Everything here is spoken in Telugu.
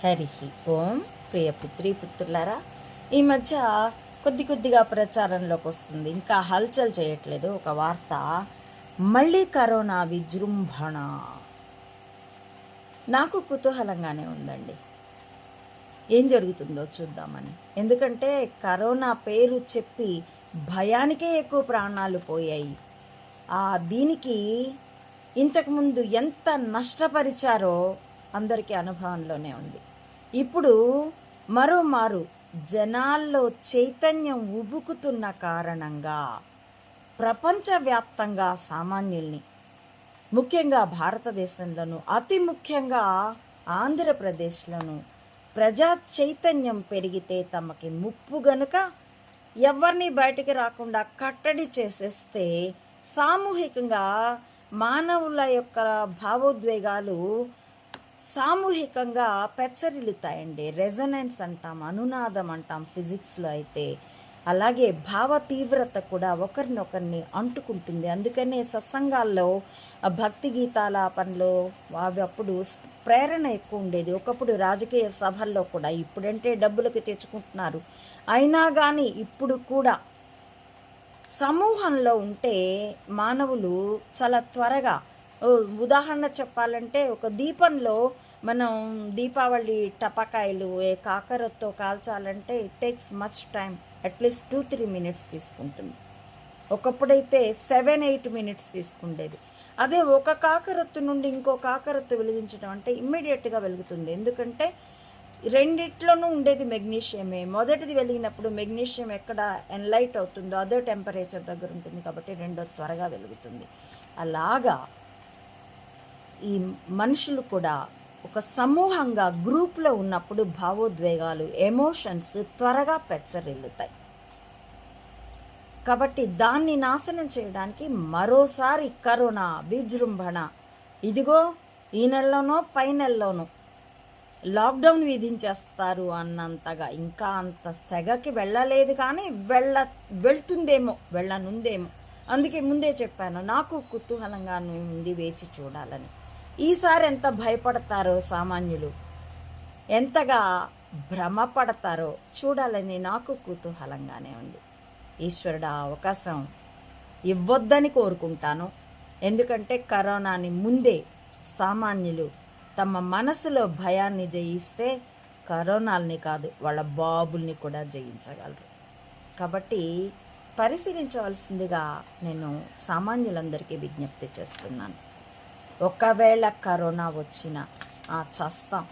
హరి ఓం. ప్రియ పుత్రి పుత్రులారా, ఈ మధ్య కొద్దిగా ప్రచారంలోకి వస్తుంది, ఇంకా హల్చల్ చేయట్లేదు ఒక వార్త. మళ్ళీ కరోనా విజృంభణ. నాకు కుతూహలంగానే ఉందండి, ఏం జరుగుతుందో చూద్దామని. ఎందుకంటే కరోనా పేరు చెప్పి భయానికే ఎక్కువ ప్రాణాలు పోయాయి. దీనికి ఇంతకుముందు ఎంత నష్టపరిచారో అందరికీ అనుభవంలోనే ఉంది. ఇప్పుడు మరోమారు జనాల్లో చైతన్యం ఉబుకుతున్న కారణంగా ప్రపంచవ్యాప్తంగా సామాన్యుల్ని, ముఖ్యంగా భారతదేశంలోను, అతి ముఖ్యంగా ఆంధ్రప్రదేశ్లోను ప్రజా చైతన్యం పెరిగితే తమకి ముప్పు గనుక ఎవరిని బయటికి రాకుండా కట్టడి చేసేస్తే సామూహికంగా మానవుల యొక్క భావోద్వేగాలు సామూహికంగా పెచ్చరిల్లుతాయండి. రెజనెన్స్ అంటాం, అనునాదం అంటాం ఫిజిక్స్లో అయితే. అలాగే భావ తీవ్రత కూడా ఒకరినొకరిని అంటుకుంటుంది. అందుకనే సత్సంగాల్లో భక్తి గీతాలాపనలో అవి అప్పుడు ప్రేరణ ఎక్కువ ఉండేది. ఒకప్పుడు రాజకీయ సభల్లో కూడా, ఇప్పుడంటే డబ్బులకి తెచ్చుకుంటున్నారు, అయినా కానీ ఇప్పుడు కూడా సమూహంలో ఉంటే మానవులు చాలా త్వరగా, ఉదాహరణ చెప్పాలంటే ఒక దీపంలో మనం దీపావళి టపాకాయలు కాకరతో కాల్చాలంటే it takes much time, at least 2-3 minutes తీసుకుంటుంది. ఒకప్పుడైతే 7-8 మినిట్స్ తీసుకుండేది. అదే ఒక కాకరొత్తు నుండి ఇంకో కాకరొత్తు వెలిగించడం అంటే ఇమ్మీడియట్గా వెలుగుతుంది. ఎందుకంటే రెండిట్లోనూ ఉండేది మెగ్నీషియమే. మొదటిది వెలిగినప్పుడు మెగ్నీషియం ఎక్కడ ఎన్లైట్ అవుతుందో అదే టెంపరేచర్ దగ్గర ఉంటుంది, కాబట్టి రెండో త్వరగా వెలుగుతుంది. అలాగా ఈ మనుషులు కూడా ఒక సమూహంగా గ్రూప్లో ఉన్నప్పుడు భావోద్వేగాలు, ఎమోషన్స్ త్వరగా పెచ్చరిల్లుతాయి. కాబట్టి దాన్ని నాశనం చేయడానికి మరోసారి కరోనా విజృంభణ. ఇదిగో ఈ నెలలోనో పై నెలలోనో లాక్డౌన్ విధించేస్తారు అన్నంతగా, ఇంకా అంత సెగకి వెళ్ళలేదు, కానీ వెళ్తుందేమో, వెళ్ళనుందేమో. అందుకే ముందే చెప్పాను, నాకు కుతూహలంగా ఉంది, వేచి చూడాలని. ఈసారి ఎంత భయపడతారో సామాన్యులు, ఎంతగా భ్రమపడతారో చూడాలని నాకు కుతూహలంగానే ఉంది. ఈశ్వరుడు ఆ అవకాశం ఇవ్వొద్దని కోరుకుంటాను. ఎందుకంటే కరోనాని ముందే సామాన్యులు తమ మనసులో భయాన్ని జయిస్తే కరోనాల్ని కాదు, వాళ్ళ బాబుల్ని కూడా జయించగలరు. కాబట్టి పరిశీలించవలసిందిగా నేను సామాన్యులందరికీ విజ్ఞప్తి చేస్తున్నాను. ఒకవేళ కరోనా వచ్చినా చస్తాం.